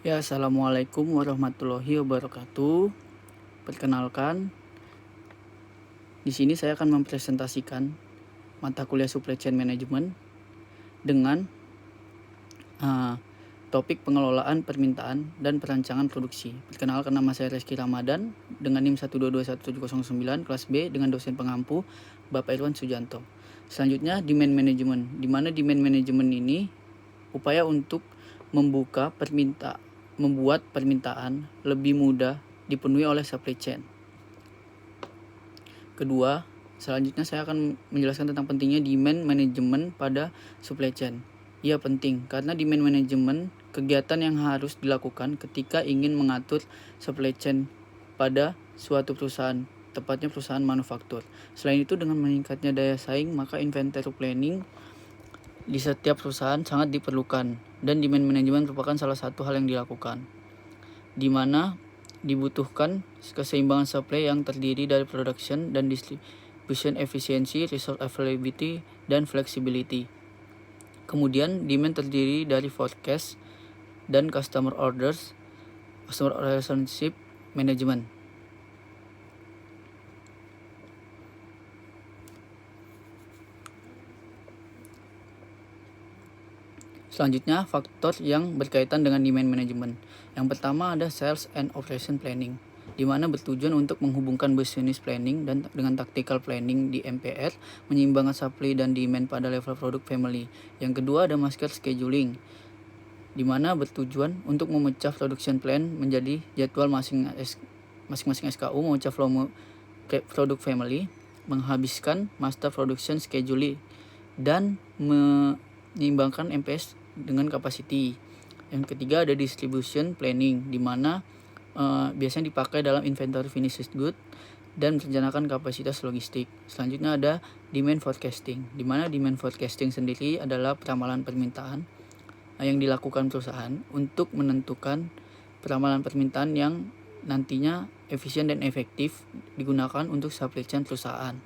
Ya, assalamualaikum warahmatullahi wabarakatuh. Perkenalkan, di sini saya akan mempresentasikan mata kuliah Supply Chain Management dengan topik pengelolaan permintaan dan perancangan produksi. Perkenalkan, nama saya Reski Ramadan dengan NIM 1221709 kelas B dengan dosen pengampu Bapak Irwan Sujanto. Selanjutnya, demand management, di mana demand management ini upaya untuk membuat permintaan lebih mudah dipenuhi oleh supply chain. Kedua, selanjutnya saya akan menjelaskan tentang pentingnya demand management pada supply chain. Ia penting karena demand management kegiatan yang harus dilakukan ketika ingin mengatur supply chain pada suatu perusahaan, tepatnya perusahaan manufaktur. Selain itu, dengan meningkatnya daya saing, maka inventory planning di setiap perusahaan sangat diperlukan, dan demand management merupakan salah satu hal yang dilakukan, di mana dibutuhkan keseimbangan supply yang terdiri dari production dan distribution efficiency, resource availability, dan flexibility. Kemudian demand terdiri dari forecast dan customer relationship management. Selanjutnya, faktor yang berkaitan dengan demand management. Yang pertama ada sales and operation planning, di mana bertujuan untuk menghubungkan business planning dan dengan tactical planning di MPR, menyeimbangkan supply dan demand pada level produk family. Yang kedua ada master scheduling, di mana bertujuan untuk memecah production plan menjadi jadwal masing-masing SKU, memecah flow produk family, menghabiskan master production schedule, dan menyeimbangkan MPS dengan capacity. Yang ketiga ada distribution planning, di mana biasanya dipakai dalam inventory finished good dan merencanakan kapasitas logistik. Selanjutnya ada demand forecasting, di mana demand forecasting sendiri adalah peramalan permintaan yang dilakukan perusahaan untuk menentukan peramalan permintaan yang nantinya efisien dan efektif digunakan untuk supply chain perusahaan.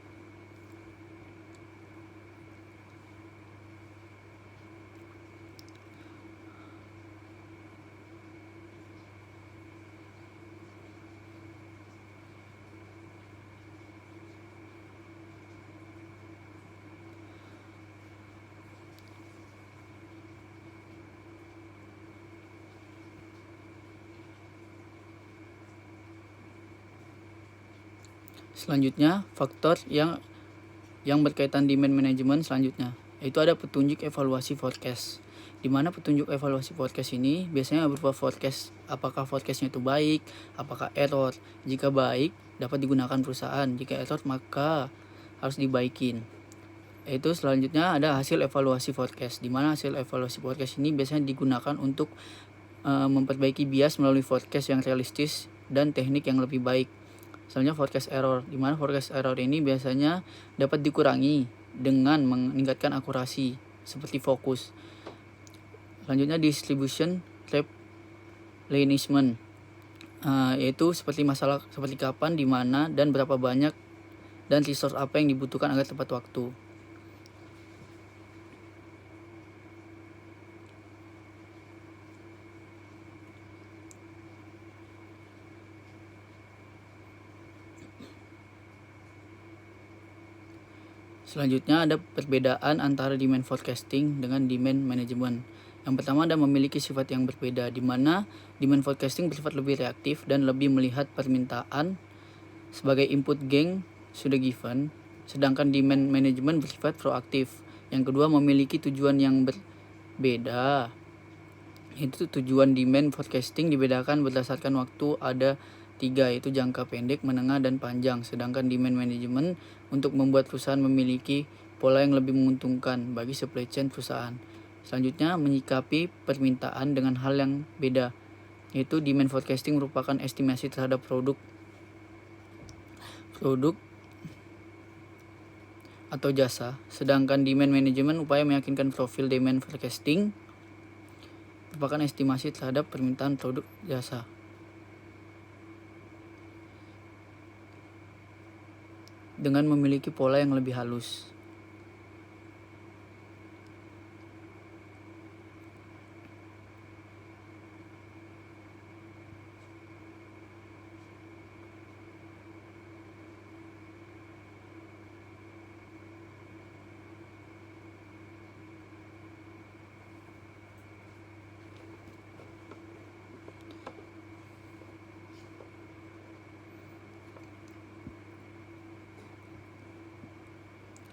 Selanjutnya, faktor yang berkaitan demand management selanjutnya, yaitu ada petunjuk evaluasi forecast, di mana petunjuk evaluasi forecast ini biasanya berupa forecast, apakah forecastnya itu baik, apakah error. Jika baik, dapat digunakan perusahaan, jika error maka harus dibaikin. Itu selanjutnya ada hasil evaluasi forecast, di mana hasil evaluasi forecast ini biasanya digunakan untuk memperbaiki bias melalui forecast yang realistis dan teknik yang lebih baik. Selanjutnya forecast error, di mana forecast error ini biasanya dapat dikurangi dengan meningkatkan akurasi seperti fokus. Selanjutnya distribution replenishment, yaitu seperti masalah seperti kapan, di mana, dan berapa banyak, dan resource apa yang dibutuhkan agar tepat waktu. Selanjutnya ada perbedaan antara demand forecasting dengan demand management. Yang pertama ada memiliki sifat yang berbeda, di mana demand forecasting bersifat lebih reaktif dan lebih melihat permintaan sebagai input gain sudah given, sedangkan demand management bersifat proaktif. Yang kedua memiliki tujuan yang berbeda. Itu tujuan demand forecasting dibedakan berdasarkan waktu, ada 3, yaitu jangka pendek, menengah, dan panjang. Sedangkan demand management untuk membuat perusahaan memiliki pola yang lebih menguntungkan bagi supply chain perusahaan. Selanjutnya menyikapi permintaan dengan hal yang beda, yaitu demand forecasting merupakan estimasi terhadap produk atau jasa, sedangkan demand management upaya meyakinkan profil demand forecasting merupakan estimasi terhadap permintaan produk jasa. Dengan memiliki pola yang lebih halus.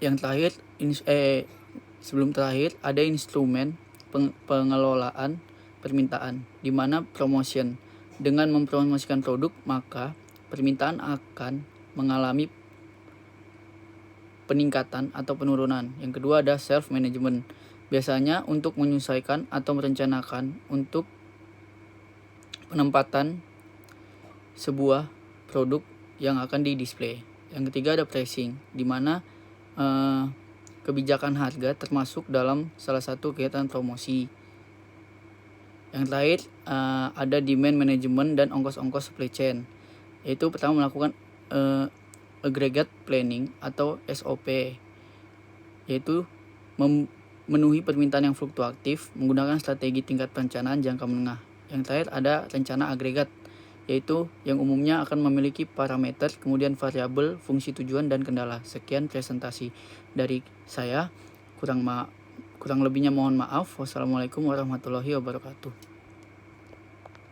Yang terakhir, sebelum terakhir ada instrumen pengelolaan permintaan, di mana promotion. Dengan mempromosikan produk, maka permintaan akan mengalami peningkatan atau penurunan. Yang kedua ada self management. Biasanya untuk menyesuaikan atau merencanakan untuk penempatan sebuah produk yang akan di-display. Yang ketiga ada pricing, di mana kebijakan harga termasuk dalam salah satu kegiatan promosi. Yang terakhir ada demand management dan ongkos-ongkos supply chain, yaitu pertama melakukan aggregate planning atau SOP, yaitu memenuhi permintaan yang fluktuatif menggunakan strategi tingkat perencanaan jangka menengah. Yang terakhir ada rencana agregat, yaitu yang umumnya akan memiliki parameter, kemudian variabel, fungsi tujuan, dan kendala. Sekian presentasi dari saya, kurang lebihnya mohon maaf. Wassalamualaikum warahmatullahi wabarakatuh.